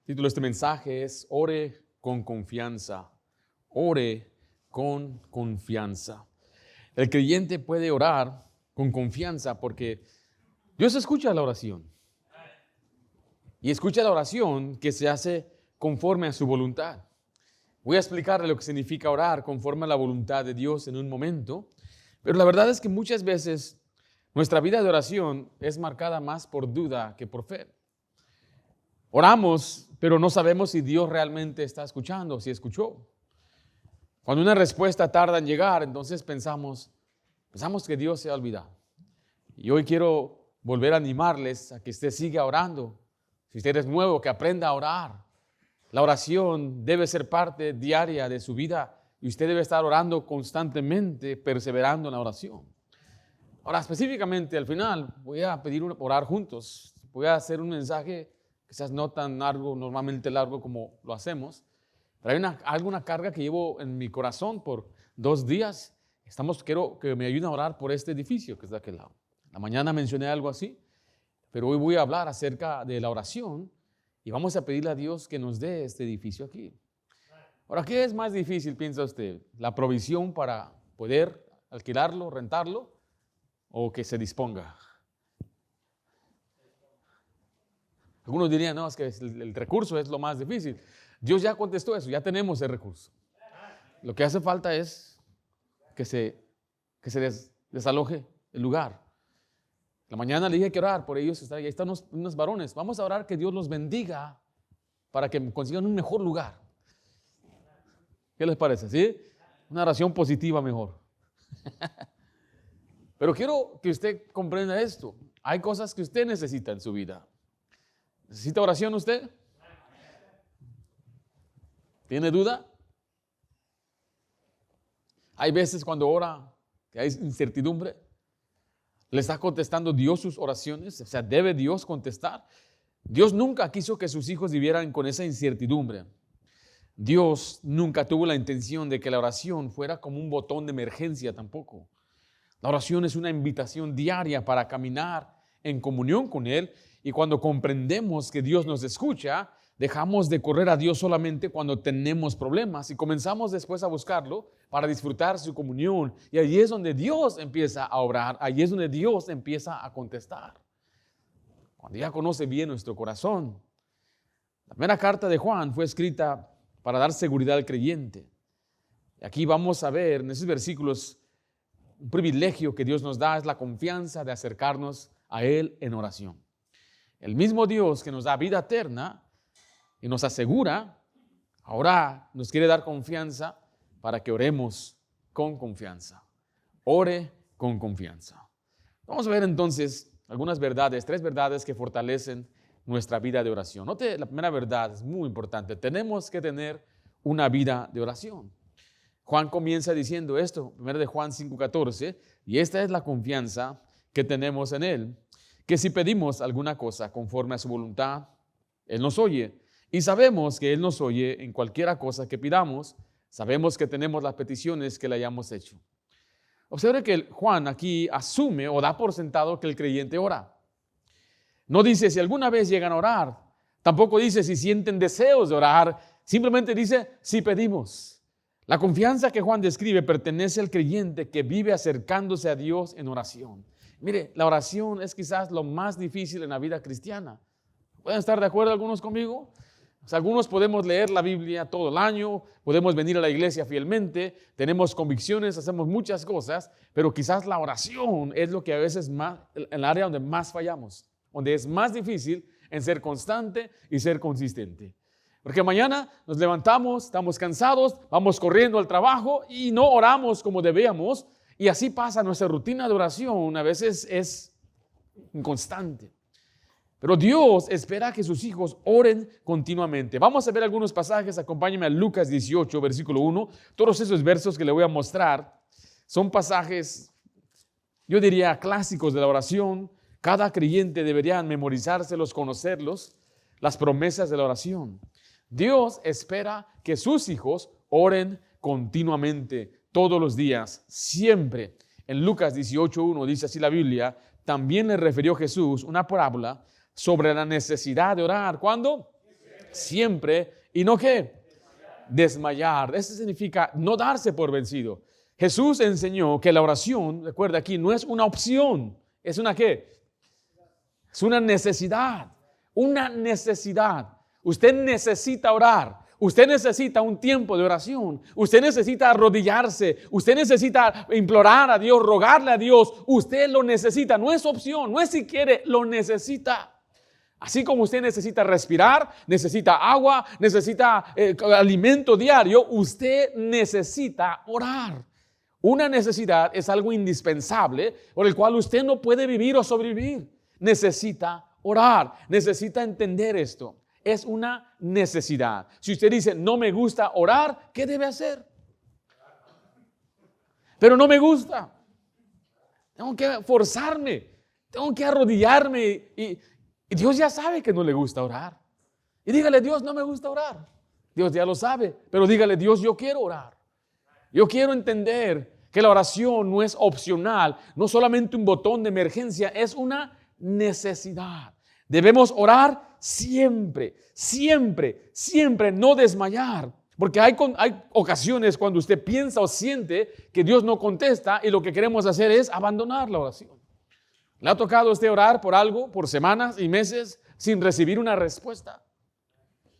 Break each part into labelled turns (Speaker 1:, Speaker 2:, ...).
Speaker 1: título de este mensaje es Ore con confianza. Ore con confianza. El creyente puede orar con confianza porque Dios escucha la oración. Y escucha la oración que se hace conforme a su voluntad. Voy a explicarle lo que significa orar conforme a la voluntad de Dios en un momento. Pero la verdad es que muchas veces nuestra vida de oración es marcada más por duda que por fe. Oramos, pero no sabemos si Dios realmente está escuchando, si escuchó. Cuando una respuesta tarda en llegar, entonces pensamos que Dios se ha olvidado. Y hoy quiero volver a animarles a que usted siga orando. Si usted es nuevo, que aprenda a orar. La oración debe ser parte diaria de su vida y usted debe estar orando constantemente, perseverando en la oración. Ahora, específicamente al final, voy a pedir orar juntos. Voy a hacer un mensaje quizás no tan largo, normalmente largo como lo hacemos, pero hay alguna carga que llevo en mi corazón por 2 días. Quiero que me ayuden a orar por este edificio que está de aquel lado. La mañana mencioné algo así, pero hoy voy a hablar acerca de la oración y vamos a pedirle a Dios que nos dé este edificio aquí. Ahora, ¿qué es más difícil, piensa usted? ¿La provisión para poder alquilarlo, rentarlo o que se disponga? Algunos dirían, no, es que el recurso es lo más difícil. Dios ya contestó eso, ya tenemos el recurso. Lo que hace falta es que se desaloje el lugar. La mañana le dije que orar por ellos, ahí están unos varones. Vamos a orar que Dios los bendiga para que consigan un mejor lugar. ¿Qué les parece? ¿Sí? Una oración positiva mejor. Pero quiero que usted comprenda esto. Hay cosas que usted necesita en su vida. ¿Necesita oración usted? ¿Tiene duda? Hay veces cuando ora que hay incertidumbre. ¿Le está contestando Dios sus oraciones? O sea, ¿debe Dios contestar? Dios nunca quiso que sus hijos vivieran con esa incertidumbre. Dios nunca tuvo la intención de que la oración fuera como un botón de emergencia tampoco. La oración es una invitación diaria para caminar en comunión con Él, y cuando comprendemos que Dios nos escucha, dejamos de correr a Dios solamente cuando tenemos problemas y comenzamos después a buscarlo para disfrutar su comunión. Y allí es donde Dios empieza a obrar, allí es donde Dios empieza a contestar. Cuando ya conoce bien nuestro corazón. La primera carta de Juan fue escrita para dar seguridad al creyente. Y aquí vamos a ver en esos versículos un privilegio que Dios nos da, es la confianza de acercarnos a Él en oración. El mismo Dios que nos da vida eterna y nos asegura, ahora nos quiere dar confianza para que oremos con confianza. Ore con confianza. Vamos a ver entonces algunas verdades, 3 verdades que fortalecen nuestra vida de oración. Note, la primera verdad es muy importante. Tenemos que tener una vida de oración. Juan comienza diciendo esto, 1 de Juan 5:14, y esta es la confianza que tenemos en Él, que si pedimos alguna cosa conforme a su voluntad, Él nos oye. Y sabemos que Él nos oye en cualquiera cosa que pidamos. Sabemos que tenemos las peticiones que le hayamos hecho. Observe que Juan aquí asume o da por sentado que el creyente ora. No dice si alguna vez llegan a orar. Tampoco dice si sienten deseos de orar. Simplemente dice si pedimos. La confianza que Juan describe pertenece al creyente que vive acercándose a Dios en oración. Mire, la oración es quizás lo más difícil en la vida cristiana. ¿Pueden estar de acuerdo algunos conmigo? O sea, algunos podemos leer la Biblia todo el año, podemos venir a la iglesia fielmente, tenemos convicciones, hacemos muchas cosas, pero quizás la oración es lo que a veces más, en el área donde más fallamos, donde es más difícil en ser constante y ser consistente. Porque mañana nos levantamos, estamos cansados, vamos corriendo al trabajo y no oramos como debíamos, y así pasa nuestra rutina de oración, a veces es inconstante. Pero Dios espera que sus hijos oren continuamente. Vamos a ver algunos pasajes, acompáñenme a Lucas 18, versículo 1. Todos esos versos que le voy a mostrar son pasajes, yo diría, clásicos de la oración. Cada creyente debería memorizárselos, conocerlos, las promesas de la oración. Dios espera que sus hijos oren continuamente, todos los días, siempre. En Lucas 18:1 dice así la Biblia, también le refirió Jesús una parábola sobre la necesidad de orar. ¿Cuándo? Siempre. ¿Y no qué? Desmayar. Eso significa no darse por vencido. Jesús enseñó que la oración, recuerda aquí, no es una opción. ¿Es una qué? Es una necesidad. Una necesidad. Usted necesita orar. Usted necesita un tiempo de oración. Usted necesita arrodillarse. Usted necesita implorar a Dios, rogarle a Dios. Usted lo necesita. No es opción. No es si quiere, lo necesita. Así como usted necesita respirar, necesita agua, necesita alimento diario, usted necesita orar. Una necesidad es algo indispensable por el cual usted no puede vivir o sobrevivir. Necesita orar, necesita entender esto. Es una necesidad. Si usted dice, no me gusta orar, ¿qué debe hacer? Pero no me gusta. Tengo que forzarme, tengo que arrodillarme y Dios ya sabe que no le gusta orar. Y dígale, Dios, no me gusta orar. Dios ya lo sabe, pero dígale, Dios, yo quiero orar. Yo quiero entender que la oración no es opcional, no solamente un botón de emergencia, es una necesidad. Debemos orar siempre, siempre, siempre, no desmayar. Porque hay ocasiones cuando usted piensa o siente que Dios no contesta y lo que queremos hacer es abandonar la oración. ¿Le ha tocado a usted orar por algo, por semanas y meses sin recibir una respuesta?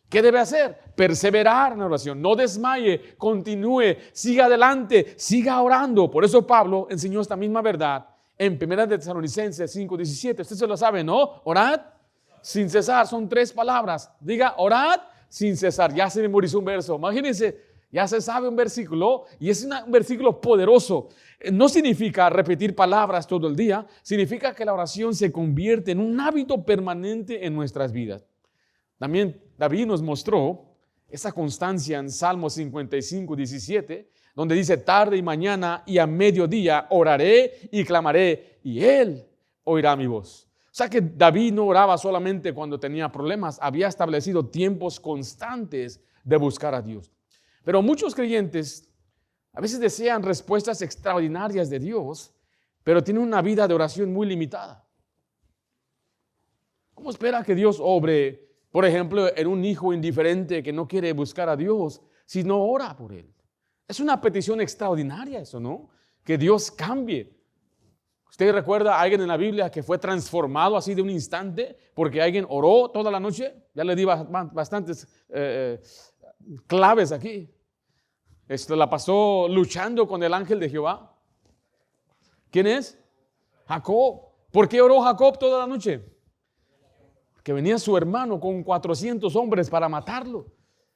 Speaker 1: ¿Qué debe hacer? Perseverar en la oración, no desmaye, continúe, siga adelante, siga orando. Por eso Pablo enseñó esta misma verdad en 1 Tesalonicenses 5:17. Usted se lo sabe, ¿no? Orad sin cesar, son 3 palabras. Diga, orad sin cesar. Ya se memorizó un verso. Imagínense, ya se sabe un versículo y es un versículo poderoso. No significa repetir palabras todo el día, significa que la oración se convierte en un hábito permanente en nuestras vidas. También David nos mostró esa constancia en Salmo 55:17, donde dice, tarde y mañana y a mediodía oraré y clamaré, y Él oirá mi voz. O sea que David no oraba solamente cuando tenía problemas, había establecido tiempos constantes de buscar a Dios. Pero muchos creyentes a veces desean respuestas extraordinarias de Dios, pero tienen una vida de oración muy limitada. ¿Cómo espera que Dios obre, por ejemplo, en un hijo indiferente que no quiere buscar a Dios si no ora por él? Es una petición extraordinaria eso, ¿no? Que Dios cambie. ¿Usted recuerda a alguien en la Biblia que fue transformado así de un instante porque alguien oró toda la noche? Ya le di bastantes claves aquí. La pasó luchando con el ángel de Jehová. ¿Quién es? Jacob. ¿Por qué oró Jacob toda la noche? Porque venía su hermano con 400 hombres para matarlo.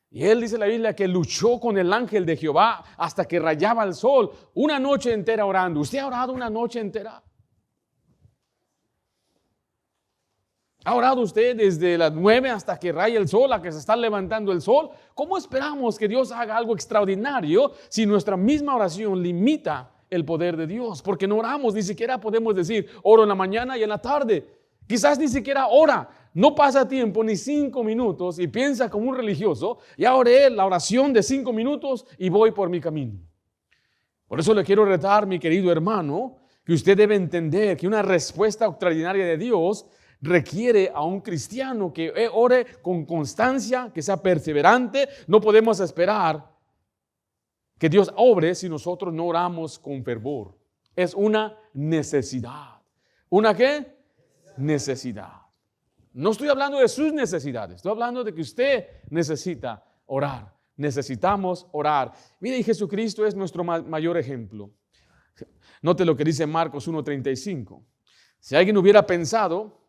Speaker 1: Y él dice en la Biblia que luchó con el ángel de Jehová hasta que rayaba el sol. Una noche entera orando. ¿Usted ha orado una noche entera? ¿Ha orado usted desde las 9 hasta que raya el sol, a que se está levantando el sol? ¿Cómo esperamos que Dios haga algo extraordinario si nuestra misma oración limita el poder de Dios? Porque no oramos, ni siquiera podemos decir, oro en la mañana y en la tarde. Quizás ni siquiera ora, no pasa tiempo ni 5 minutos y piensa como un religioso, ya oré la oración de 5 minutos y voy por mi camino. Por eso le quiero retar, mi querido hermano, que usted debe entender que una respuesta extraordinaria de Dios requiere a un cristiano que ore con constancia, que sea perseverante. No podemos esperar que Dios obre si nosotros no oramos con fervor. Es una necesidad. ¿Una qué? Necesidad. No estoy hablando de sus necesidades, estoy hablando de que usted necesita orar. Necesitamos orar. Mire, y Jesucristo es nuestro mayor ejemplo. Note lo que dice Marcos 1:35. Si alguien hubiera pensado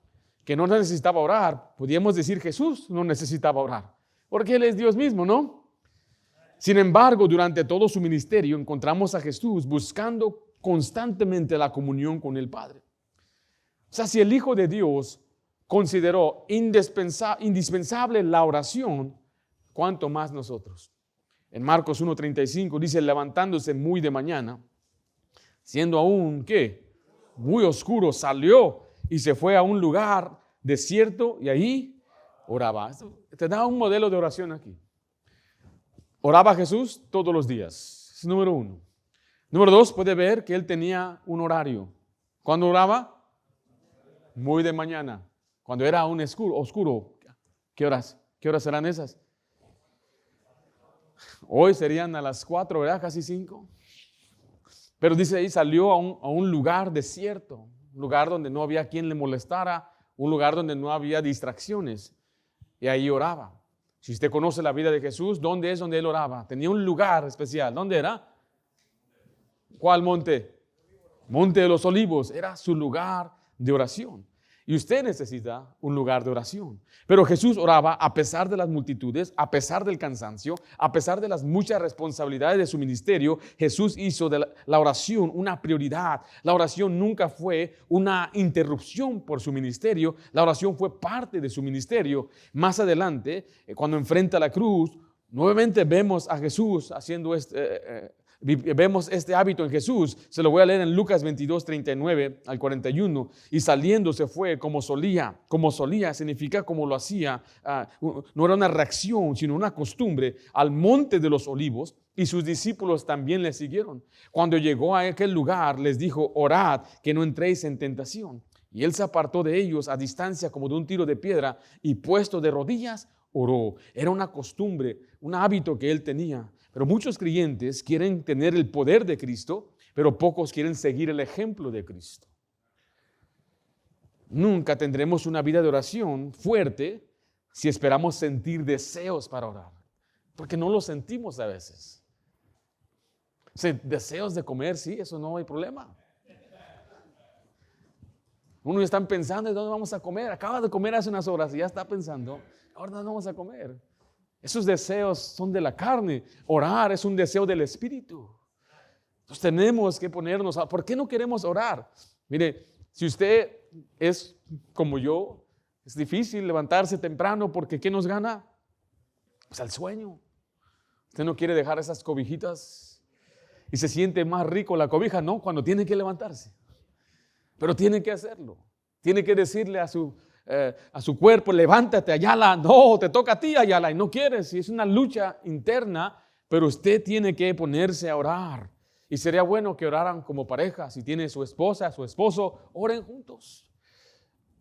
Speaker 1: que no necesitaba orar, podríamos decir Jesús no necesitaba orar, porque Él es Dios mismo, ¿no? Sin embargo, durante todo su ministerio encontramos a Jesús buscando constantemente la comunión con el Padre. O sea, si el Hijo de Dios consideró indispensable la oración, ¿cuánto más nosotros? En Marcos 1:35 dice, levantándose muy de mañana, siendo aún, ¿qué? Muy oscuro, salió y se fue a un lugar desierto y ahí oraba. Te da un modelo de oración aquí. Oraba Jesús todos los días. Es número 1. Número 2, puede ver que Él tenía un horario. ¿Cuándo oraba? Muy de mañana. Cuando era aún oscuro. ¿Qué ¿Qué horas serán esas? Hoy serían a las 4, ¿verdad? Casi 5. Pero dice ahí, salió a un lugar desierto, un lugar donde no había quien le molestara, un lugar donde no había distracciones. Y ahí oraba. Si usted conoce la vida de Jesús, ¿dónde es donde él oraba? Tenía un lugar especial. ¿Dónde era? ¿Cuál monte? Monte de los Olivos. Era su lugar de oración. Y usted necesita un lugar de oración. Pero Jesús oraba a pesar de las multitudes, a pesar del cansancio, a pesar de las muchas responsabilidades de su ministerio. Jesús hizo de la oración una prioridad. La oración nunca fue una interrupción por su ministerio. La oración fue parte de su ministerio. Más adelante, cuando enfrenta la cruz, nuevamente vemos a Jesús haciendo vemos este hábito en Jesús. Se lo voy a leer en Lucas 22, 39 al 41. Y saliendo se fue como solía. Como solía significa como lo hacía. No era una reacción, sino una costumbre, al monte de los Olivos. Y sus discípulos también le siguieron. Cuando llegó a aquel lugar, les dijo: orad, que no entréis en tentación. Y él se apartó de ellos a distancia como de un tiro de piedra, y puesto de rodillas, oró. Era una costumbre, un hábito que él tenía. Pero muchos creyentes quieren tener el poder de Cristo, pero pocos quieren seguir el ejemplo de Cristo. Nunca tendremos una vida de oración fuerte si esperamos sentir deseos para orar, porque no lo sentimos a veces. Deseos de comer, sí, eso no hay problema. Uno está pensando en dónde vamos a comer. Acaba de comer hace unas horas y ya está pensando, ahora dónde vamos a comer. Esos deseos son de la carne. Orar es un deseo del Espíritu. Entonces tenemos que ponernos ¿por qué no queremos orar? Mire, si usted es como yo, es difícil levantarse temprano porque ¿qué nos gana? Pues el sueño. Usted no quiere dejar esas cobijitas y se siente más rico la cobija, no, cuando tiene que levantarse. Pero tiene que hacerlo. Tiene que decirle a su cuerpo: levántate, Ayala. No, te toca a ti, Ayala. Y no quieres. Y es una lucha interna, pero usted tiene que ponerse a orar. Y sería bueno que oraran como pareja. Si tiene su esposa, su esposo, oren juntos.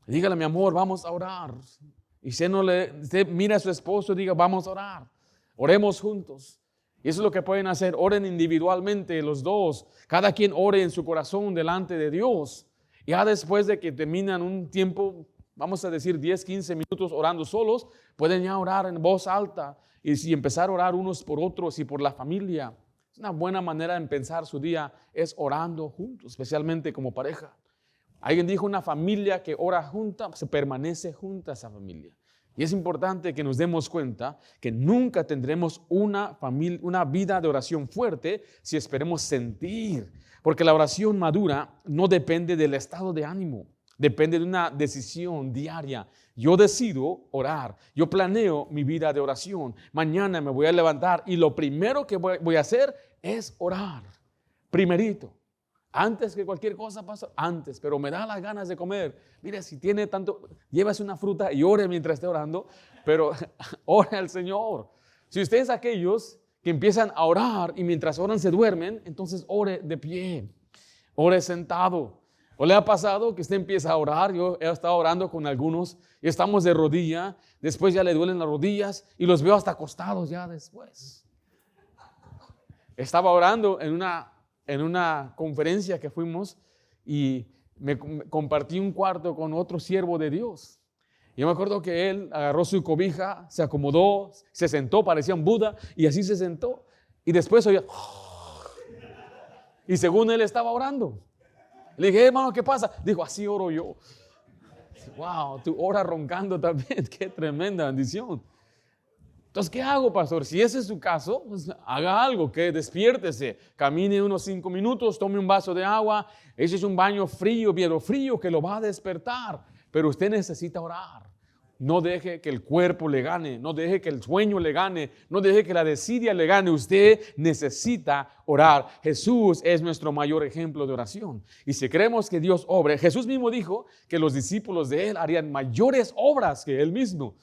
Speaker 1: Dígale: mi amor, vamos a orar. Y usted mira a su esposo y diga: vamos a orar. Oremos juntos. Y eso es lo que pueden hacer. Oren individualmente los dos. Cada quien ore en su corazón delante de Dios. Ya después de que terminan un tiempo, vamos a decir 10, 15 minutos orando solos, pueden ya orar en voz alta y empezar a orar unos por otros y por la familia. Es una buena manera de empezar su día, es orando juntos, especialmente como pareja. Alguien dijo: una familia que ora junta, se permanece junta esa familia. Y es importante que nos demos cuenta que nunca tendremos una vida de oración fuerte si esperemos sentir. Porque la oración madura no depende del estado de ánimo, depende de una decisión diaria. Yo decido orar, yo planeo mi vida de oración. Mañana me voy a levantar y lo primero que voy a hacer es orar. Primerito, antes que cualquier cosa pasa, antes, pero me da las ganas de comer. Mire, si tiene tanto, llévase una fruta y ore mientras esté orando, pero ore al Señor. Si usted es aquellos que empiezan a orar y mientras oran se duermen, entonces ore de pie, ore sentado. ¿O le ha pasado que usted empieza a orar? Yo he estado orando con algunos y estamos de rodilla, después ya le duelen las rodillas y los veo hasta acostados ya después. Estaba orando en una conferencia que fuimos y me compartí un cuarto con otro siervo de Dios. Yo me acuerdo que él agarró su cobija, se acomodó, se sentó, parecía un Buda, y así se sentó. Y después oía, y según él estaba orando. Le dije: hermano, ¿qué pasa? Dijo: así oro yo. Wow, tú oras roncando también. Qué tremenda bendición. Entonces, ¿qué hago, pastor? Si ese es su caso, pues haga algo, que despiértese, camine unos 5 minutos, tome un vaso de agua, ese es un baño frío, bien frío, que lo va a despertar. Pero usted necesita orar. No deje que el cuerpo le gane, no deje que el sueño le gane, no deje que la desidia le gane. Usted necesita orar. Jesús es nuestro mayor ejemplo de oración. Y si creemos que Dios obre, Jesús mismo dijo que los discípulos de Él harían mayores obras que Él mismo.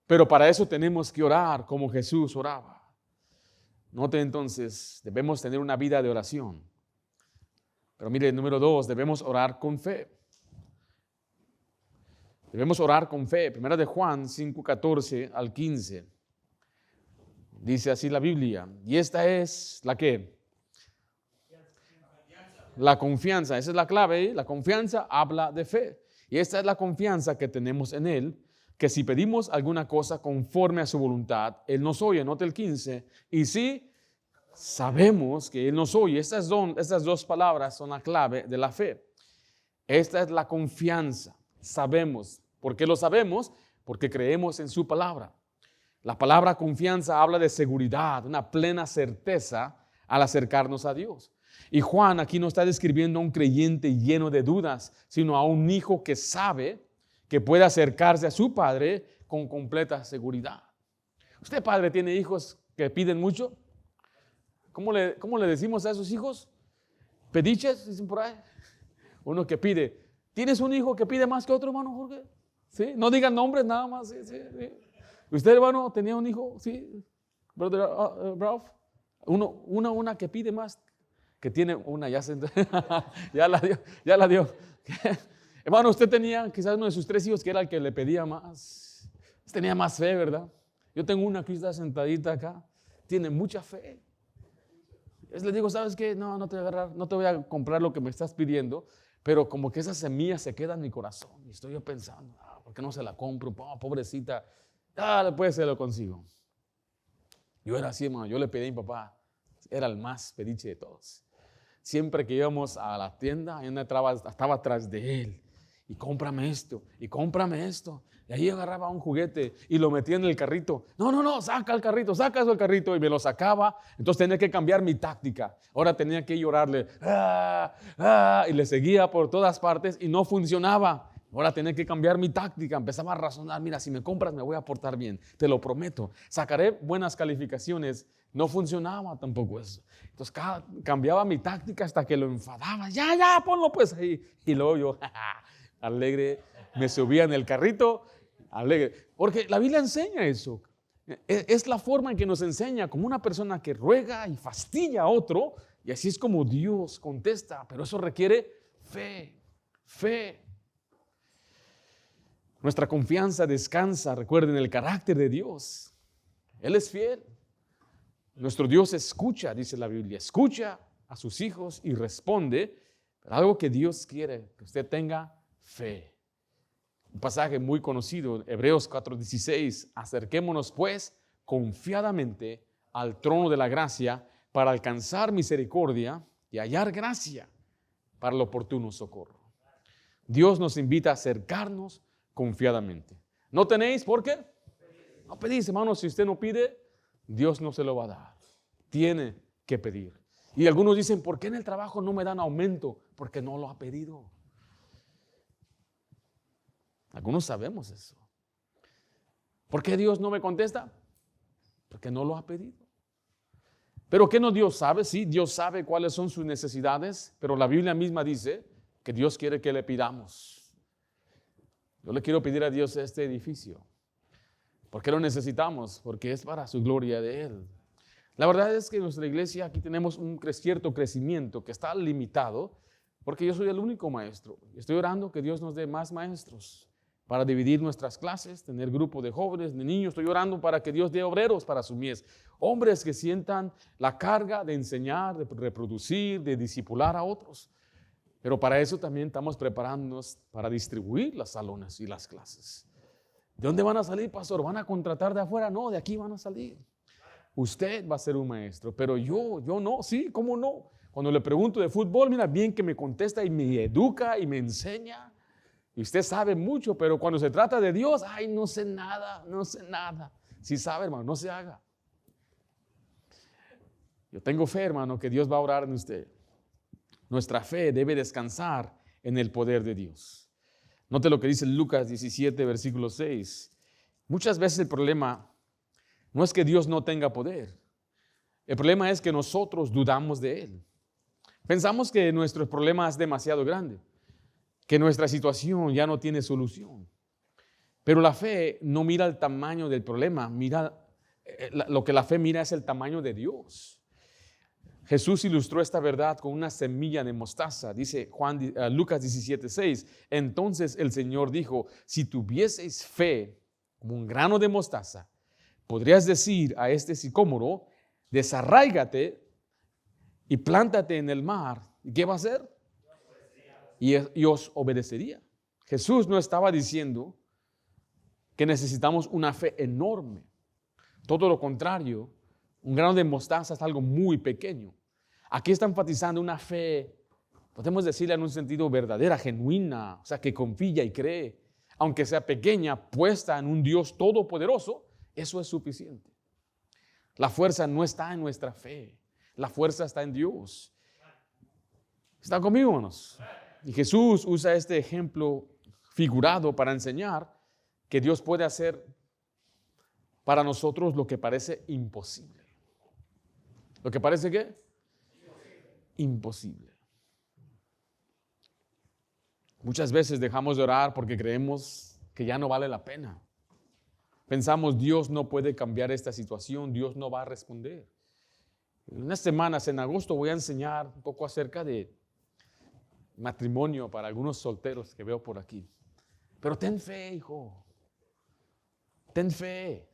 Speaker 1: Pero para eso tenemos que orar como Jesús oraba. Note entonces, debemos tener una vida de oración. Pero mire, número 2, debemos orar con fe. Debemos orar con fe. Primera de Juan 5:14 al 15. Dice así la Biblia. Y esta es la que. La confianza. Esa es la clave. La confianza habla de fe. Y esta es la confianza que tenemos en Él. Que si pedimos alguna cosa conforme a su voluntad, Él nos oye. Nota el 15. Y si sabemos que Él nos oye. Estas dos palabras son la clave de la fe. Esta es la confianza. Sabemos. ¿Por qué lo sabemos? Porque creemos en su palabra. La palabra confianza habla de seguridad, una plena certeza al acercarnos a Dios. Y Juan aquí no está describiendo a un creyente lleno de dudas, sino a un hijo que sabe que puede acercarse a su padre con completa seguridad. ¿Usted, padre, tiene hijos que piden mucho? ¿Cómo le decimos a esos hijos? ¿Pediches? Dicen por ahí. Uno que pide. ¿Tienes un hijo que pide más que otro, hermano Jorge? ¿Sí? No digan nombres nada más. Sí. ¿Usted, hermano, tenía un hijo? Sí. Brother Ralph. Una que pide más. Que tiene una, ya la dio. Hermano, usted tenía quizás uno de sus 3 hijos que era el que le pedía más. Tenía más fe, ¿verdad? Yo tengo una que está sentadita acá. Tiene mucha fe. Le digo, ¿sabes qué? No te voy a agarrar, no te voy a comprar lo que me estás pidiendo, pero como que esa semilla se queda en mi corazón. Y estoy yo pensando, ¿por qué no se la compro? Pobrecita. Después se lo consigo. Yo era así, hermano. Yo le pedí a mi papá. Era el más pediche de todos. Siempre que íbamos a la tienda, yo estaba atrás de él. Y cómprame esto, y cómprame esto. Y ahí agarraba un juguete y lo metía en el carrito. No, saca el carrito, saca eso del carrito. Y me lo sacaba. Entonces tenía que cambiar mi táctica. Ahora tenía que llorarle. Y le seguía por todas partes y no funcionaba. Ahora tenía que cambiar mi táctica. Empezaba a razonar. Mira, si me compras me voy a portar bien. Te lo prometo. Sacaré buenas calificaciones. No funcionaba tampoco eso. Entonces cambiaba mi táctica hasta que lo enfadaba. Ya, ponlo pues ahí. Y luego yo, alegre, me subía en el carrito, alegre. Porque la Biblia enseña eso. Es la forma en que nos enseña, como una persona que ruega y fastidia a otro, y así es como Dios contesta. Pero eso requiere fe. Nuestra confianza descansa, recuerden, el carácter de Dios. Él es fiel. Nuestro Dios escucha, dice la Biblia, escucha a sus hijos y responde. Pero algo que Dios quiere, que usted tenga fe. Un pasaje muy conocido, Hebreos 4:16, acerquémonos pues confiadamente al trono de la gracia para alcanzar misericordia y hallar gracia para el oportuno socorro. Dios nos invita a acercarnos confiadamente. ¿No tenéis por qué? No pedís, hermano. Si usted no pide, Dios no se lo va a dar. Tiene que pedir. Y algunos dicen, ¿por qué en el trabajo no me dan aumento? Porque no lo ha pedido. Algunos sabemos eso. ¿Por qué Dios no me contesta? Porque no lo ha pedido. ¿Pero qué no Dios sabe? Sí, Dios sabe cuáles son sus necesidades, pero la Biblia misma dice que Dios quiere que le pidamos. Yo le quiero pedir a Dios este edificio. ¿Por qué lo necesitamos? Porque es para su gloria de Él. La verdad es que en nuestra iglesia aquí tenemos un cierto crecimiento que está limitado porque yo soy el único maestro. Estoy orando que Dios nos dé más maestros para dividir nuestras clases, tener grupo de jóvenes, de niños. Estoy orando para que Dios dé obreros para su mies. Hombres que sientan la carga de enseñar, de reproducir, de discipular a otros. Pero para eso también estamos preparándonos para distribuir los salones y las clases. ¿De dónde van a salir, pastor? ¿Van a contratar de afuera? No, de aquí van a salir. Usted va a ser un maestro, pero yo no. Sí, ¿cómo no? Cuando le pregunto de fútbol, mira bien que me contesta y me educa y me enseña. Y usted sabe mucho, pero cuando se trata de Dios, no sé nada. Sí sabe, hermano, no se haga. Yo tengo fe, hermano, que Dios va a orar en usted. Nuestra fe debe descansar en el poder de Dios. Note lo que dice Lucas 17, versículo 6. Muchas veces el problema no es que Dios no tenga poder. El problema es que nosotros dudamos de Él. Pensamos que nuestro problema es demasiado grande, que nuestra situación ya no tiene solución. Pero la fe no mira el tamaño del problema, lo que la fe mira es el tamaño de Dios. Jesús ilustró esta verdad con una semilla de mostaza. Dice Lucas 17:6. Entonces el Señor dijo, si tuvieseis fe como un grano de mostaza, podrías decir a este sicómoro, desarráigate y plántate en el mar. ¿Y qué va a hacer? Y os obedecería. Jesús no estaba diciendo que necesitamos una fe enorme. Todo lo contrario, un grano de mostaza es algo muy pequeño. Aquí está enfatizando una fe, podemos decirla en un sentido verdadera, genuina, o sea, que confía y cree. Aunque sea pequeña, puesta en un Dios todopoderoso, eso es suficiente. La fuerza no está en nuestra fe, la fuerza está en Dios. ¿Están conmigo, hermanos? Y Jesús usa este ejemplo figurado para enseñar que Dios puede hacer para nosotros lo que parece imposible. ¿Lo que parece qué? Imposible. Muchas veces dejamos de orar porque creemos que ya no vale la pena. Pensamos, Dios no puede cambiar esta situación, Dios no va a responder. En unas semanas, en agosto, voy a enseñar un poco acerca de matrimonio para algunos solteros que veo por aquí. Pero ten fe, hijo. Ten fe.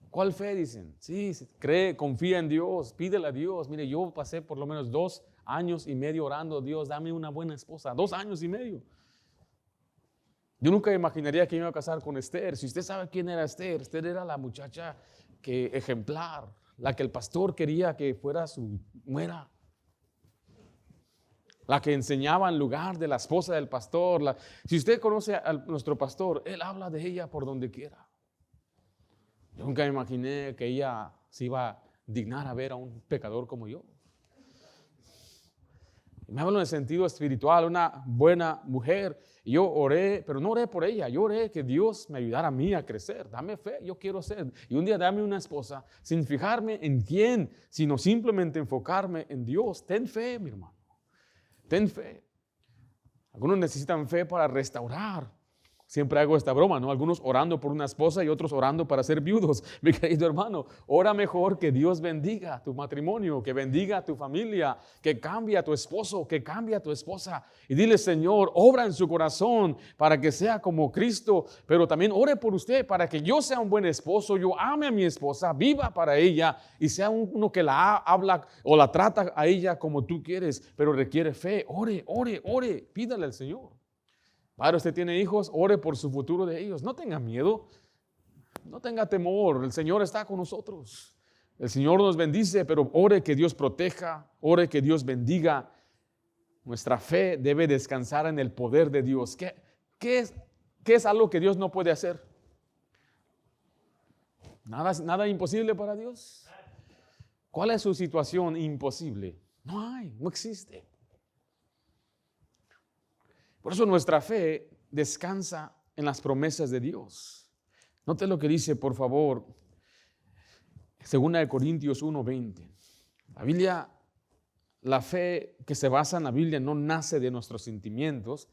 Speaker 1: ¿Cuál fe? Dicen. Sí, cree, confía en Dios, pídele a Dios. Mire, yo pasé por lo menos 2 años y medio orando, Dios, dame una buena esposa. 2 años y medio. Yo nunca imaginaría que me iba a casar con Esther. Si usted sabe quién era Esther, Esther era la muchacha ejemplar, la que el pastor quería que fuera su nuera. La que enseñaba en lugar de la esposa del pastor. Si usted conoce a nuestro pastor, él habla de ella por donde quiera. Yo nunca me imaginé que ella se iba a dignar a ver a un pecador como yo. Me hablo en el sentido espiritual, una buena mujer. Y yo oré, pero no oré por ella, yo oré que Dios me ayudara a mí a crecer. Dame fe, yo quiero ser. Y un día dame una esposa sin fijarme en quién, sino simplemente enfocarme en Dios. Ten fe, mi hermano. Ten fe. Algunos necesitan fe para restaurar. Siempre hago esta broma, ¿no? Algunos orando por una esposa y otros orando para ser viudos. Mi querido hermano, ora mejor que Dios bendiga tu matrimonio, que bendiga a tu familia, que cambie a tu esposo, que cambie a tu esposa. Y dile, Señor, obra en su corazón para que sea como Cristo, pero también ore por usted para que yo sea un buen esposo, yo ame a mi esposa, viva para ella y sea uno que la habla o la trata a ella como tú quieres, pero requiere fe. Ore, ore, ore, pídale al Señor. Padre, usted tiene hijos, ore por su futuro de ellos. No tenga miedo, no tenga temor. El Señor está con nosotros. El Señor nos bendice, pero ore que Dios proteja, ore que Dios bendiga. Nuestra fe debe descansar en el poder de Dios. ¿Qué es algo que Dios no puede hacer? Nada imposible para Dios. ¿Cuál es su situación imposible? No hay, no existe. Por eso nuestra fe descansa en las promesas de Dios. Note lo que dice, por favor, 2 Corintios 1:20. La fe que se basa en la Biblia no nace de nuestros sentimientos,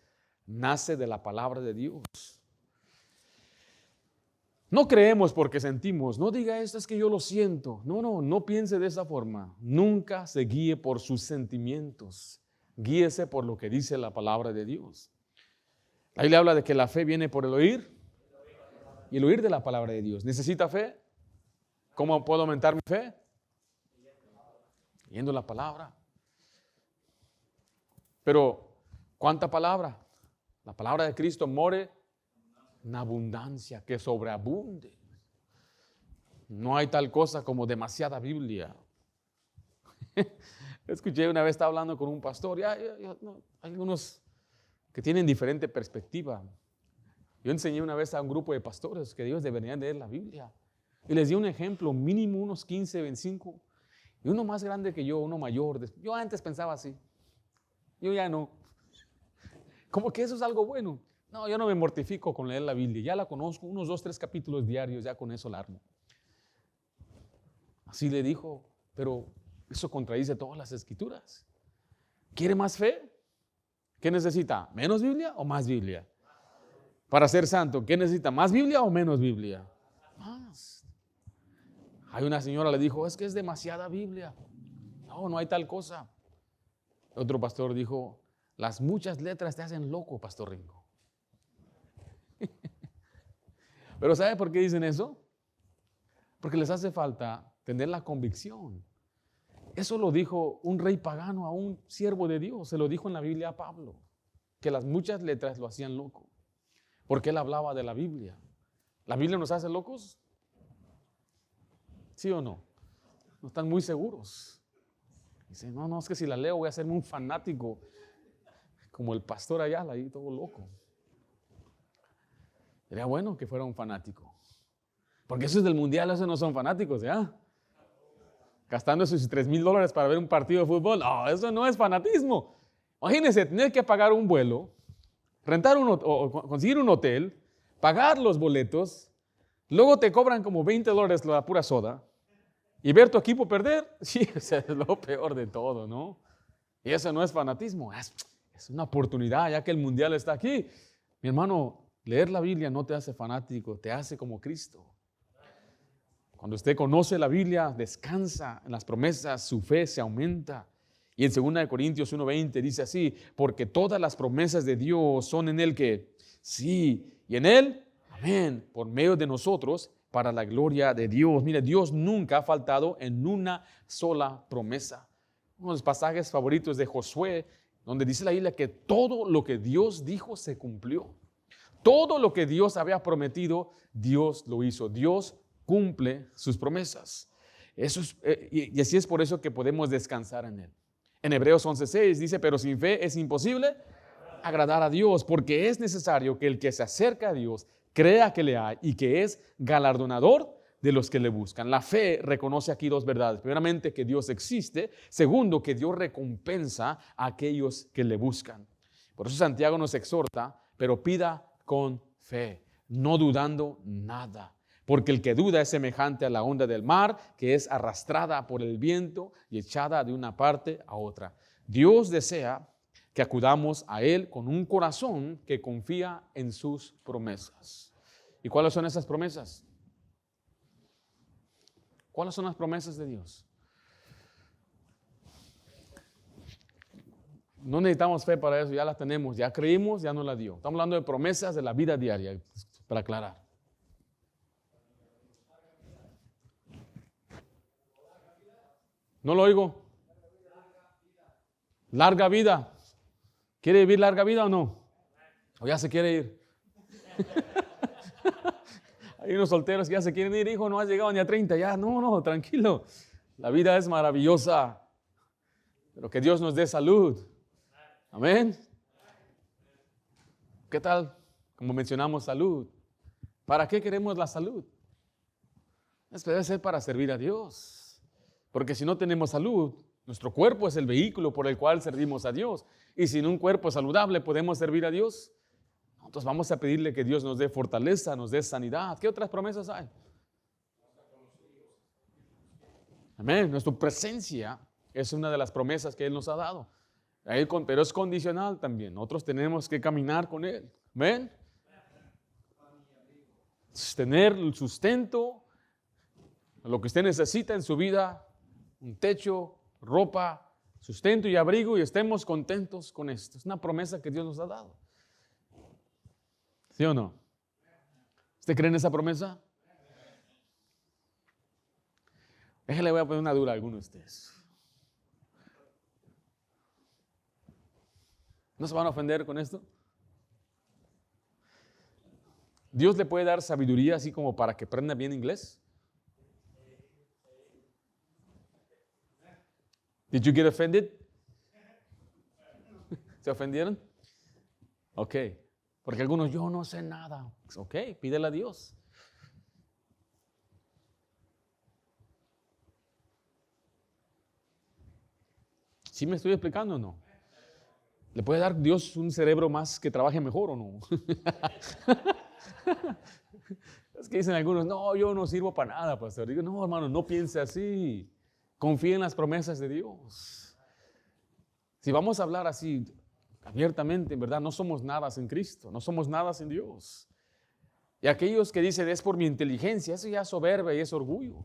Speaker 1: nace de la palabra de Dios. No creemos porque sentimos. No diga esto, es que yo lo siento. No piense de esa forma. Nunca se guíe por sus sentimientos. Guíese por lo que dice la palabra de Dios. Ahí le habla de que la fe viene por el oír y el oír de la palabra de Dios. ¿Necesita fe? ¿Cómo puedo aumentar mi fe? Leyendo la palabra. Pero, ¿cuánta palabra? La palabra de Cristo more en abundancia, que sobreabunde. No hay tal cosa como demasiada Biblia. Escuché una vez, estaba hablando con un pastor, hay algunos que tienen diferente perspectiva. Yo enseñé una vez a un grupo de pastores que ellos deberían leer la Biblia. Y les di un ejemplo, mínimo unos 15, 25. Y uno más grande que yo, uno mayor. Yo antes pensaba así. Yo ya no. Como que eso es algo bueno. No, yo no me mortifico con leer la Biblia. Ya la conozco, unos 2, 3 capítulos diarios, ya con eso la armo. Así le dijo, pero eso contradice todas las escrituras. ¿Quiere más fe? ¿Qué necesita? ¿Menos Biblia o más Biblia? Para ser santo, ¿qué necesita? ¿Más Biblia o menos Biblia? Más. Hay una señora le dijo, es que es demasiada Biblia. No, no hay tal cosa. Otro pastor dijo, las muchas letras te hacen loco, Pastor Ringo. Pero ¿sabe por qué dicen eso? Porque les hace falta tener la convicción. Eso lo dijo un rey pagano a un siervo de Dios. Se lo dijo en la Biblia a Pablo, que las muchas letras lo hacían loco. Porque él hablaba de la Biblia. ¿La Biblia nos hace locos? ¿Sí o no? No están muy seguros. Dicen, no, es que si la leo voy a hacerme un fanático como el pastor Ayala, ahí todo loco. Sería bueno que fuera un fanático. Porque esos del mundial, esos no son fanáticos, ¿ya? Gastando sus $3,000 para ver un partido de fútbol. No, eso no es fanatismo. Imagínense tener que pagar un vuelo, rentar o conseguir un hotel, pagar los boletos, luego te cobran como $20 la pura soda y ver tu equipo perder. Sí, es lo peor de todo, ¿no? Y eso no es fanatismo, es una oportunidad, ya que el mundial está aquí. Mi hermano, leer la Biblia no te hace fanático, te hace como Cristo. Cuando usted conoce la Biblia, descansa en las promesas, su fe se aumenta. Y en 2 Corintios 1:20 dice así, porque todas las promesas de Dios son en Él que sí, y en Él, amén, por medio de nosotros, para la gloria de Dios. Mire, Dios nunca ha faltado en una sola promesa. Uno de los pasajes favoritos de Josué, donde dice la Biblia que todo lo que Dios dijo se cumplió. Todo lo que Dios había prometido, Dios lo hizo. Dios cumple sus promesas. Y así es por eso que podemos descansar en Él. En Hebreos 11:6 dice, pero sin fe es imposible agradar a Dios, porque es necesario que el que se acerca a Dios crea que le hay y que es galardonador de los que le buscan. La fe reconoce aquí dos verdades. Primeramente, que Dios existe. Segundo, que Dios recompensa a aquellos que le buscan. Por eso Santiago nos exhorta, pero pida con fe, no dudando nada. Porque el que duda es semejante a la onda del mar, que es arrastrada por el viento y echada de una parte a otra. Dios desea que acudamos a Él con un corazón que confía en sus promesas. ¿Y cuáles son esas promesas? ¿Cuáles son las promesas de Dios? No necesitamos fe para eso, ya las tenemos, ya creímos, ya nos la dio. Estamos hablando de promesas de la vida diaria, para aclarar. No lo oigo. Larga vida. ¿Quiere vivir larga vida o no? ¿O ya se quiere ir? Hay unos solteros que ya se quieren ir, hijo, no has llegado ni a 30, ya, no, tranquilo. La vida es maravillosa, pero que Dios nos dé salud. Amén. ¿Qué tal? Como mencionamos, salud. ¿Para qué queremos la salud? Debe ser para servir a Dios. Porque si no tenemos salud, nuestro cuerpo es el vehículo por el cual servimos a Dios. Y sin un cuerpo saludable podemos servir a Dios. Entonces vamos a pedirle que Dios nos dé fortaleza, nos dé sanidad. ¿Qué otras promesas hay? Amén. Nuestra presencia es una de las promesas que Él nos ha dado. Pero es condicional también. Nosotros tenemos que caminar con Él. Amén. Tener el sustento, lo que usted necesita en su vida, un techo, ropa, sustento y abrigo, y estemos contentos con esto. Es una promesa que Dios nos ha dado. ¿Sí o no? ¿Usted cree en esa promesa? Déjale, voy a poner una dura a alguno de ustedes. ¿No se van a ofender con esto? ¿Dios le puede dar sabiduría así como para que aprenda bien inglés? Did you get offended? ¿Se ofendieron? Ok. Porque algunos, yo no sé nada. Ok, pídele a Dios. ¿Sí me estoy explicando o no? ¿Le puede dar Dios un cerebro más que trabaje mejor o no? Es que dicen algunos, no, yo no sirvo para nada, pastor. Digo, no, hermano, no piense así. Confía en las promesas de Dios. Si vamos a hablar así abiertamente, en verdad, no somos nada sin Cristo, no somos nada sin Dios. Y aquellos que dicen, es por mi inteligencia, eso ya es soberbia y es orgullo.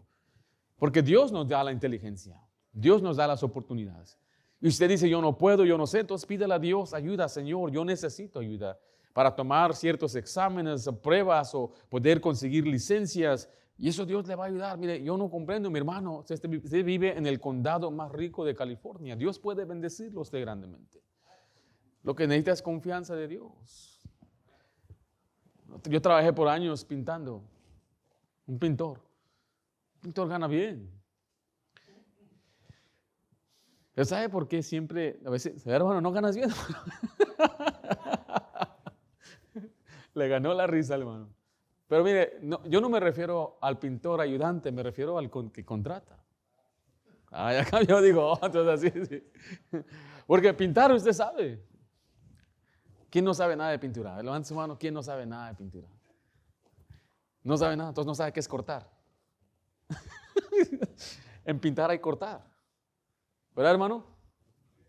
Speaker 1: Porque Dios nos da la inteligencia. Dios nos da las oportunidades. Y usted dice, yo no puedo, yo no sé, entonces pídele a Dios ayuda, Señor, yo necesito ayuda para tomar ciertos exámenes, pruebas o poder conseguir licencias. Y eso Dios le va a ayudar. Mire, yo no comprendo, mi hermano, usted vive en el condado más rico de California. Dios puede bendecirlo a usted grandemente. Lo que necesita es confianza de Dios. Yo trabajé por años pintando. Un pintor gana bien. ¿Pero sabe por qué siempre, a veces, hermano, no ganas bien? Le ganó la risa, hermano. Pero mire, yo no me refiero al pintor ayudante, me refiero al que contrata. Acá yo digo, entonces así, sí. Porque pintar usted sabe. ¿Quién no sabe nada de pintura? Levante su mano, ¿quién no sabe nada de pintura? No sabe nada, entonces no sabe qué es cortar. En pintar hay cortar. ¿Verdad, hermano?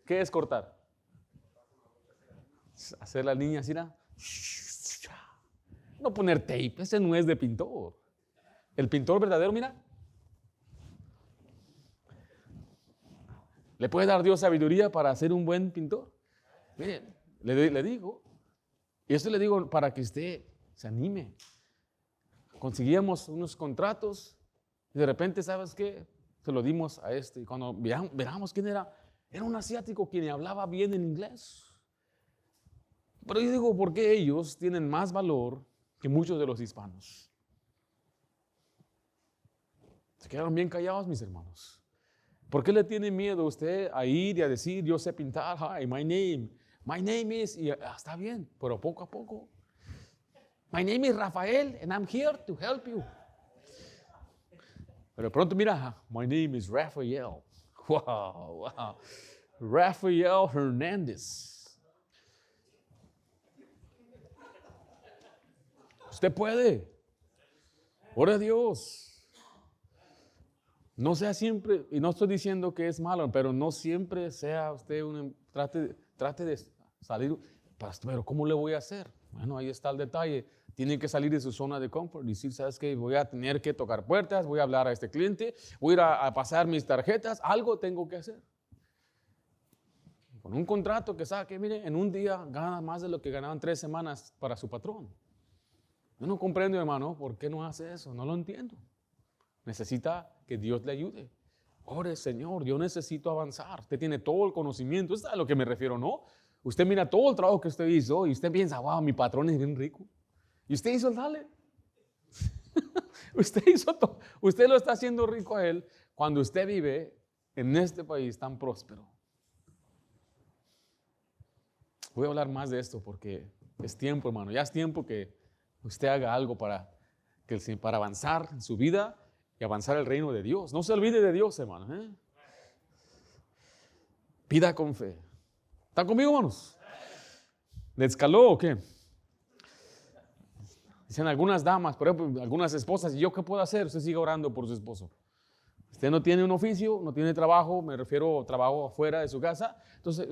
Speaker 1: ¿Qué es cortar? Hacer la línea así, ¿no? No poner tape, ese no es de pintor. El pintor verdadero, mira. ¿Le puede dar Dios sabiduría para ser un buen pintor? Miren, le digo, y esto le digo para que usted se anime. Conseguíamos unos contratos y de repente, ¿sabes qué? Se lo dimos a este. Y cuando veamos quién era un asiático quien hablaba bien en inglés. Pero yo digo, ¿por qué ellos tienen más valor que muchos de los hispanos? Se quedaron bien callados, mis hermanos. ¿Por qué le tiene miedo usted a ir y a decir, yo sé pintar, hi, my name is, y está bien, pero poco a poco. My name is Rafael and I'm here to help you. Pero pronto mira, my name is Rafael. Wow. Rafael Hernández. Usted puede. Ore a Dios. No sea siempre, y no estoy diciendo que es malo, pero no siempre sea usted trate de salir. Pero ¿cómo le voy a hacer? Bueno, ahí está el detalle. Tiene que salir de su zona de confort y decir, ¿sabes qué? Voy a tener que tocar puertas, voy a hablar a este cliente, voy a ir a pasar mis tarjetas, algo tengo que hacer. Con un contrato que saque, mire, en un día gana más de lo que ganaban 3 semanas para su patrón. Yo no comprendo, hermano, ¿por qué no hace eso? No lo entiendo. Necesita que Dios le ayude. Ore, Señor, yo necesito avanzar. Usted tiene todo el conocimiento, ¿es a lo que me refiero, no? Usted mira todo el trabajo que usted hizo y usted piensa, wow, mi patrón es bien rico. Y usted hizo el dale. Usted hizo todo. Usted lo está haciendo rico a él cuando usted vive en este país tan próspero. Voy a hablar más de esto porque es tiempo, hermano. Ya es tiempo que usted haga algo para avanzar en su vida y avanzar el reino de Dios. No se olvide de Dios, hermano. Pida con fe. ¿Están conmigo, hermanos? ¿Le escaló o qué? Dicen algunas damas, por ejemplo, algunas esposas, ¿y yo qué puedo hacer? Usted sigue orando por su esposo. Usted no tiene un oficio, no tiene trabajo, me refiero a trabajo afuera de su casa. Entonces,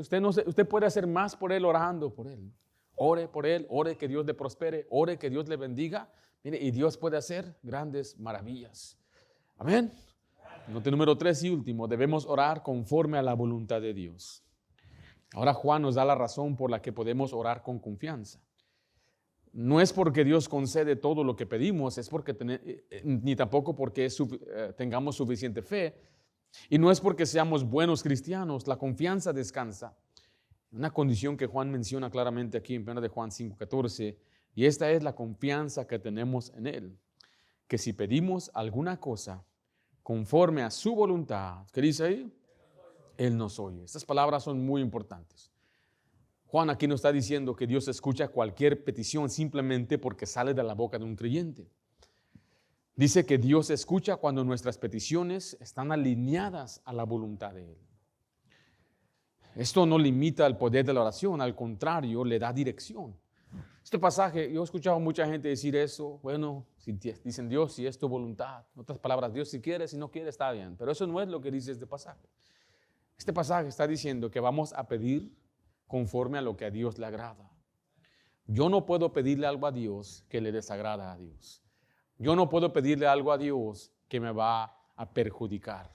Speaker 1: usted puede hacer más por él orando por él. Ore por él, ore que Dios le prospere, ore que Dios le bendiga. Mire, y Dios puede hacer grandes maravillas. Amén. Note número 3 y último, debemos orar conforme a la voluntad de Dios. Ahora Juan nos da la razón por la que podemos orar con confianza. No es porque Dios concede todo lo que pedimos, es porque ni tampoco porque tengamos suficiente fe, y no es porque seamos buenos cristianos. La confianza descansa. Una condición que Juan menciona claramente aquí en 1 Juan 5:14, y esta es la confianza que tenemos en Él, que si pedimos alguna cosa conforme a su voluntad, ¿qué dice ahí? Él nos oye. Estas palabras son muy importantes. Juan aquí nos está diciendo que Dios escucha cualquier petición simplemente porque sale de la boca de un creyente. Dice que Dios escucha cuando nuestras peticiones están alineadas a la voluntad de Él. Esto no limita el poder de la oración, al contrario, le da dirección. Este pasaje, yo he escuchado a mucha gente decir eso, bueno, si dicen Dios, si es tu voluntad. En otras palabras, Dios si quiere, si no quiere, está bien. Pero eso no es lo que dice este pasaje. Este pasaje está diciendo que vamos a pedir conforme a lo que a Dios le agrada. Yo no puedo pedirle algo a Dios que le desagrada a Dios. Yo no puedo pedirle algo a Dios que me va a perjudicar.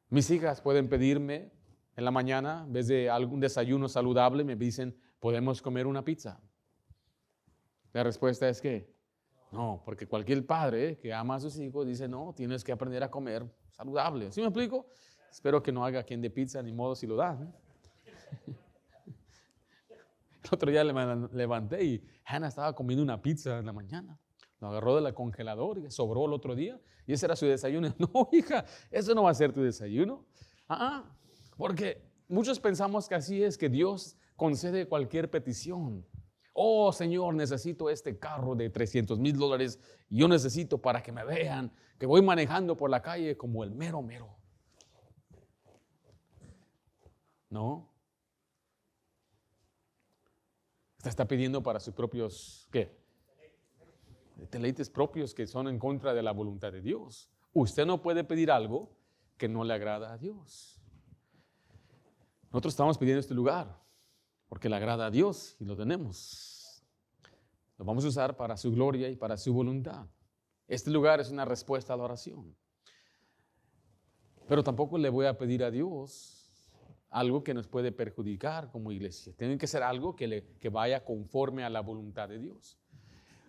Speaker 1: Mis hijas pueden pedirme en la mañana, en vez de algún desayuno saludable, me dicen, ¿podemos comer una pizza? La respuesta es que no, porque cualquier padre que ama a sus hijos dice, no, tienes que aprender a comer saludable. ¿Sí me explico? Espero que no haga quien de pizza, ni modo si lo da, ¿no? El otro día me levanté y Hannah estaba comiendo una pizza en la mañana. Lo agarró de la congelador y sobró el otro día. Y ese era su desayuno. No, hija, eso no va a ser tu desayuno. Porque muchos pensamos que así es, que Dios concede cualquier petición. Oh, Señor, necesito este carro de $300,000. Yo necesito para que me vean que voy manejando por la calle como el mero mero. No. Usted está pidiendo para sus propios, ¿qué? Deleites propios que son en contra de la voluntad de Dios. Usted no puede pedir algo que no le agrada a Dios. Nosotros estamos pidiendo este lugar porque le agrada a Dios y lo tenemos. Lo vamos a usar para su gloria y para su voluntad. Este lugar es una respuesta a la oración. Pero tampoco le voy a pedir a Dios algo que nos puede perjudicar como iglesia. Tiene que ser algo que vaya conforme a la voluntad de Dios.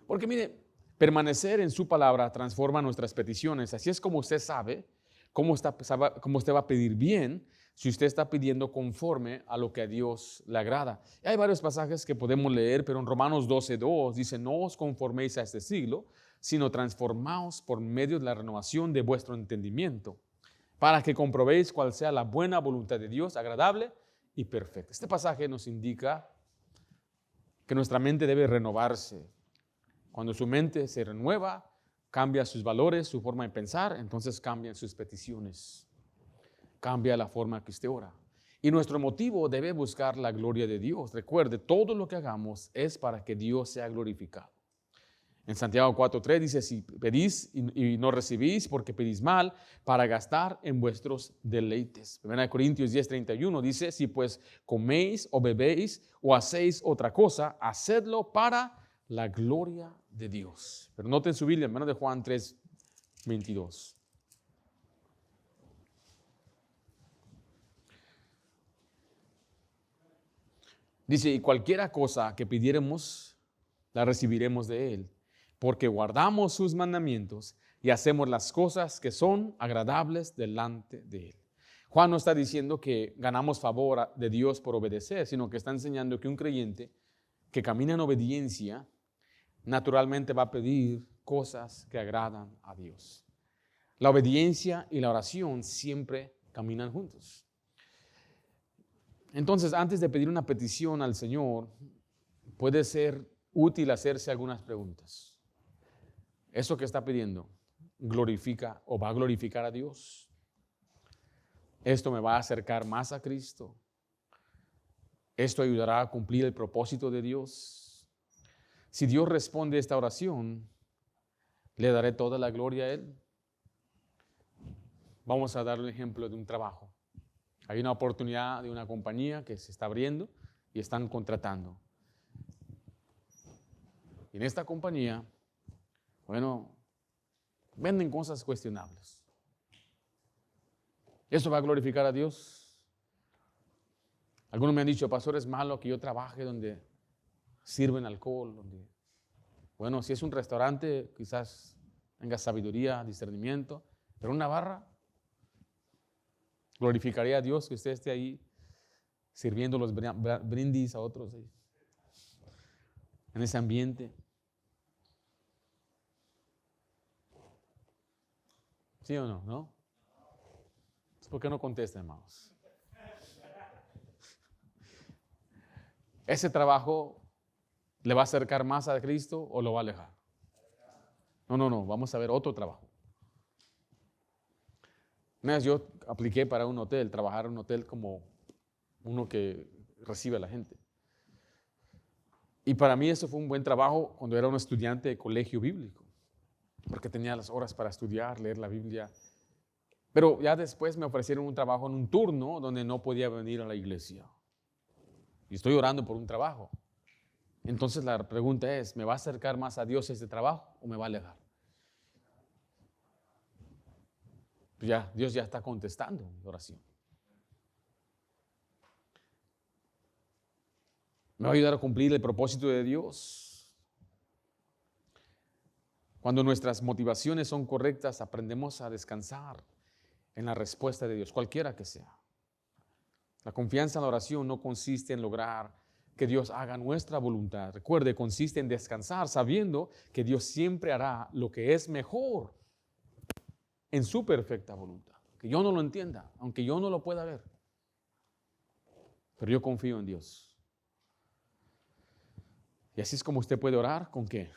Speaker 1: Porque mire, permanecer en su palabra transforma nuestras peticiones. Así es como usted sabe cómo usted va a pedir bien si usted está pidiendo conforme a lo que a Dios le agrada. Y hay varios pasajes que podemos leer, pero en Romanos 12:2 dice, no os conforméis a este siglo, sino transformaos por medio de la renovación de vuestro entendimiento, para que comprobéis cuál sea la buena voluntad de Dios, agradable y perfecta. Este pasaje nos indica que nuestra mente debe renovarse. Cuando su mente se renueva, cambia sus valores, su forma de pensar, entonces cambian sus peticiones. Cambia la forma que usted ora. Y nuestro motivo debe buscar la gloria de Dios. Recuerde, todo lo que hagamos es para que Dios sea glorificado. En Santiago 4:3 dice, si pedís y no recibís porque pedís mal, para gastar en vuestros deleites. 1 Corintios 10:31 dice, si pues coméis o bebéis o hacéis otra cosa, hacedlo para la gloria de Dios. Pero noten su Biblia, hermano, de Juan 3:22. Dice, y cualquiera cosa que pidiéramos, la recibiremos de Él, porque guardamos sus mandamientos y hacemos las cosas que son agradables delante de Él. Juan no está diciendo que ganamos favor de Dios por obedecer, sino que está enseñando que un creyente que camina en obediencia naturalmente va a pedir cosas que agradan a Dios. La obediencia y la oración siempre caminan juntos. Entonces, antes de pedir una petición al Señor, puede ser útil hacerse algunas preguntas. ¿Eso que está pidiendo glorifica o va a glorificar a Dios? ¿Esto me va a acercar más a Cristo? ¿Esto ayudará a cumplir el propósito de Dios? Si Dios responde esta oración, ¿le daré toda la gloria a Él? Vamos a dar un ejemplo de un trabajo. Hay una oportunidad de una compañía que se está abriendo y están contratando. Y en esta compañía, bueno, venden cosas cuestionables. ¿Eso va a glorificar a Dios? Algunos me han dicho, pastor, es malo que yo trabaje donde sirven alcohol. Bueno, si es un restaurante, quizás tenga sabiduría, discernimiento, pero una barra, glorificaría a Dios que usted esté ahí sirviendo los brindis a otros ahí, en ese ambiente. ¿Sí o no? ¿No? ¿Por qué no contesta, hermanos? ¿Ese trabajo le va a acercar más a Cristo o lo va a alejar? No, vamos a ver otro trabajo. Una vez yo apliqué para un hotel, trabajar en un hotel como uno que recibe a la gente. Y para mí eso fue un buen trabajo cuando era un estudiante de colegio bíblico, porque tenía las horas para estudiar, leer la Biblia. Pero ya después me ofrecieron un trabajo en un turno donde no podía venir a la iglesia. Y estoy orando por un trabajo. Entonces la pregunta es, ¿me va a acercar más a Dios este trabajo o me va a alejar? pues ya, Dios ya está contestando mi oración. Me va a ayudar a cumplir el propósito de Dios. Cuando nuestras motivaciones son correctas, aprendemos a descansar en la respuesta de Dios, cualquiera que sea. La confianza en la oración no consiste en lograr que Dios haga nuestra voluntad. Recuerde, consiste en descansar sabiendo que Dios siempre hará lo que es mejor en su perfecta voluntad. Que yo no lo entienda, aunque yo no lo pueda ver. Pero yo confío en Dios. Y así es como usted puede orar, ¿con qué?